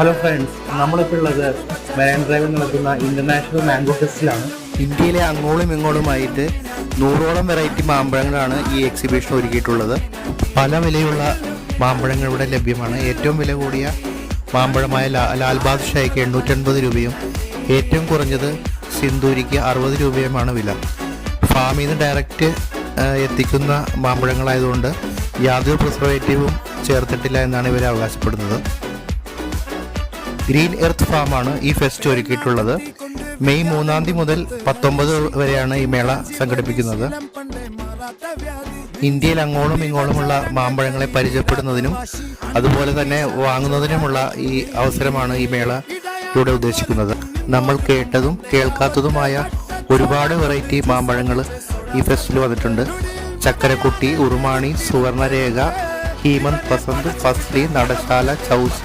Hello friends, നമ്മളിപ്പോൾ ഉള്ളത് marine ഡ്രൈവിൽ നടക്കുന്ന ഇന്റർനാഷണൽ മാംഗോ ഫെസ്റ്റിലാണ്. ഇന്ത്യയിലെ അങ്ങോളം ഇങ്ങോളുമായിട്ട് 100ഓളം വെറൈറ്റി മാമ്പഴങ്ങളാണ് ഈ എക്സിബിഷൻ ഒരുക്കിയിട്ടുള്ളത്. പല വിലയുള്ള മാമ്പഴങ്ങൾ ഇവിടെ ലഭ്യമാണ്. ഏറ്റവും വില കൂടിയ മാമ്പഴമായ ലാൽ ബാദ്ഷായ്ക്ക് 850 രൂപയും ഏറ്റവും കുറഞ്ഞത് സിന്ദൂരിക്ക് 60 രൂപയുമാണ് വില. ഫാമിൽ നിന്ന് ഡയറക്റ്റ് എത്തിക്കുന്ന മാമ്പഴങ്ങളായതുകൊണ്ട് യാതൊരു പ്രിസർവേറ്റീവും ചേർത്തിട്ടില്ല എന്നാണ് ഇവർ അവകാശപ്പെടുന്നത്. ഗ്രീൻ എർത്ത് ഫാമാണ് ഈ ഫെസ്റ്റ് ഒരുക്കിയിട്ടുള്ളത്. മെയ് 3 മുതൽ 19 വരെയാണ് ഈ മേള സംഘടിപ്പിക്കുന്നത്. ഇന്ത്യയിൽ അങ്ങോളം ഇങ്ങോളമുള്ള മാമ്പഴങ്ങളെ പരിചയപ്പെടുന്നതിനും അതുപോലെ തന്നെ വാങ്ങുന്നതിനുമുള്ള ഈ അവസരമാണ് ഈ മേള ഇവിടെ ഉദ്ദേശിക്കുന്നത്. നമ്മൾ കേട്ടതും കേൾക്കാത്തതുമായ ഒരുപാട് വെറൈറ്റി മാമ്പഴങ്ങൾ ഈ ഫെസ്റ്റിൽ വന്നിട്ടുണ്ട്. ചക്കരക്കുട്ടി, ഉറുമാണി, സുവർണരേഖ, ഹീമന്ത്, പസന്ത്, ഫസ്ലി, നടശാല, ചൗസ,